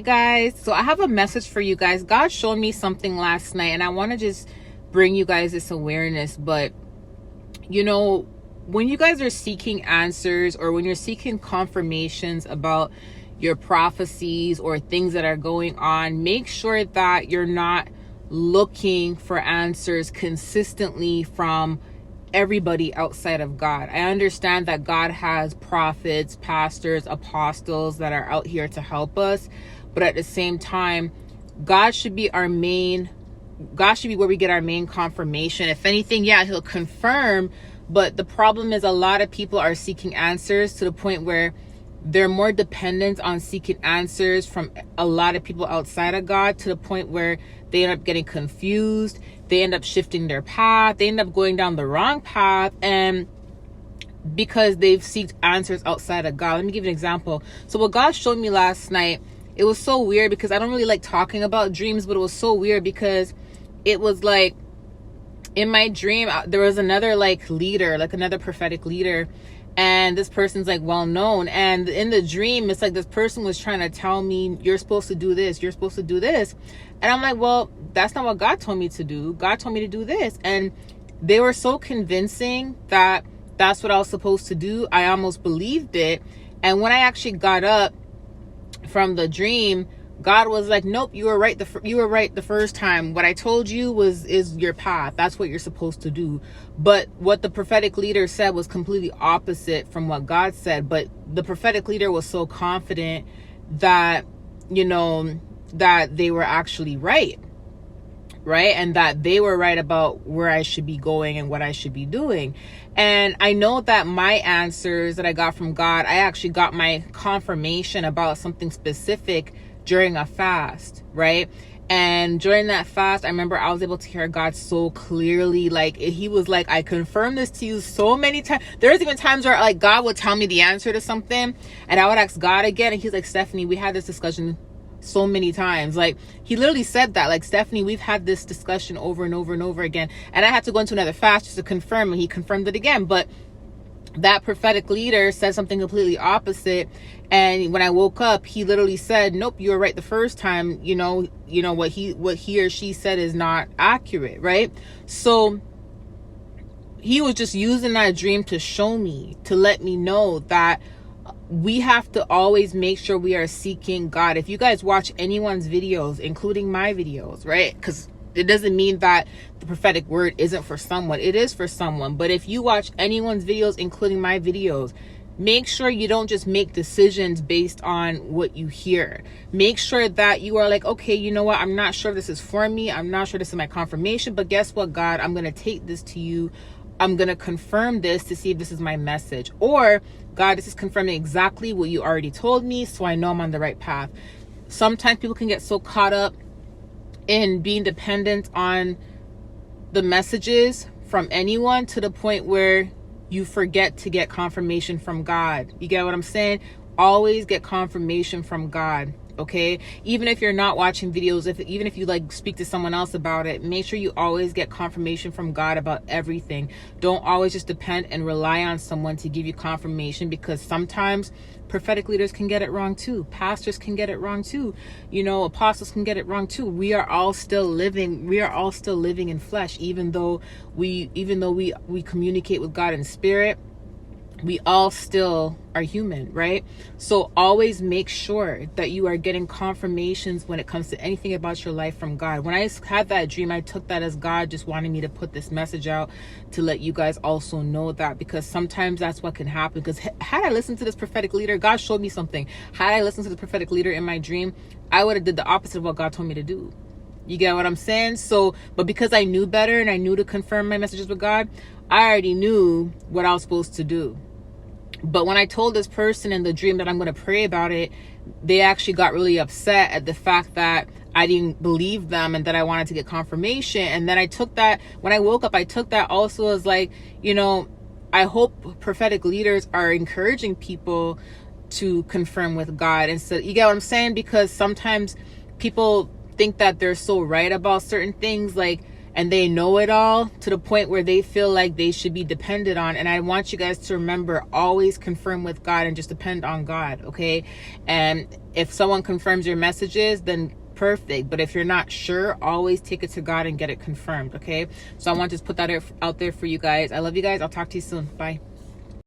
guys, so I have a message for you guys. God showed me something last night, and I want to just bring you guys this awareness. But when you guys are seeking answers, or when you're seeking confirmations about your prophecies or things that are going on, make sure that you're not looking for answers consistently from everybody outside of God. I understand that God has prophets, pastors, apostles that are out here to help us, but at the same time, God should be where we get our main confirmation. If anything, yeah, he'll confirm, but the problem is a lot of people are seeking answers to the point where they're more dependent on seeking answers from a lot of people outside of God, to the point where they end up getting confused. They end up shifting their path. They end up going down the wrong path. And because they've sought answers outside of God. Let me give you an example. So what God showed me last night, it was so weird, because I don't really like talking about dreams, but it was so weird because it was like, in my dream, there was another leader, another prophetic leader. And this person's well known. And in the dream, it's this person was trying to tell me, you're supposed to do this. You're supposed to do this. And I'm like, well, that's not what God told me to do. God told me to do this. And they were so convincing that that's what I was supposed to do. I almost believed it. And when I actually got up from the dream, God was like, nope, you were right the first time. What I told you is your path. That's what you're supposed to do. But what the prophetic leader said was completely opposite from what God said. But the prophetic leader was so confident that, that they were actually right? And that they were right about where I should be going and what I should be doing. And I know that my answers that I got from God, I actually got my confirmation about something specific during a fast, right? And during that fast, I remember I was able to hear God so clearly. He was like, I confirmed this to you so many times. There's even times where God would tell me the answer to something, and I would ask God again, and he's like, Stephanie, we had this discussion so many times. He literally said that, Stephanie, we've had this discussion over and over and over again. And I had to go into another fast just to confirm, and he confirmed it again. But that prophetic leader said something completely opposite. And when I woke up, he literally said, nope, you were right the first time. What he or she said is not accurate, right? So he was just using that dream to show me, to let me know that we have to always make sure we are seeking God. If you guys watch anyone's videos, including my videos, right? Because it doesn't mean that the prophetic word isn't for someone. It is for someone. But if you watch anyone's videos, including my videos, make sure you don't just make decisions based on what you hear. Make sure that you are okay, you know what? I'm not sure if this is for me. I'm not sure this is my confirmation. But guess what, God? I'm going to take this to you. I'm going to confirm this to see if this is my message. Or, God, this is confirming exactly what you already told me, so I know I'm on the right path. Sometimes people can get so caught up in being dependent on the messages from anyone, to the point where you forget to get confirmation from God. You get what I'm saying? Always get confirmation from God. Okay, even if you're not watching videos, even if you speak to someone else about it, make sure you always get confirmation from God about everything. Don't always just depend and rely on someone to give you confirmation, because sometimes prophetic leaders can get it wrong too. Pastors can get it wrong too. Apostles can get it wrong too. We are all still living in flesh, even though we communicate with God in spirit. We all still are human, right? So always make sure that you are getting confirmations when it comes to anything about your life from God. When I had that dream, I took that as God just wanting me to put this message out to let you guys also know that, because sometimes that's what can happen. Because had I listened to this prophetic leader, God showed me something. Had I listened to the prophetic leader in my dream, I would have did the opposite of what God told me to do. You get what I'm saying? So, but because I knew better and I knew to confirm my messages with God, I already knew what I was supposed to do. But when I told this person in the dream that I'm going to pray about it, they actually got really upset at the fact that I didn't believe them and that I wanted to get confirmation. And then I took that, when I woke up, I took that also as I hope prophetic leaders are encouraging people to confirm with God. And so, you get what I'm saying? Because sometimes people think that they're so right about certain things. and they know it all to the point where they feel like they should be depended on. And I want you guys to remember, always confirm with God and just depend on God, okay? And if someone confirms your messages, then perfect. But if you're not sure, always take it to God and get it confirmed, okay? So I want to just put that out there for you guys. I love you guys. I'll talk to you soon. Bye.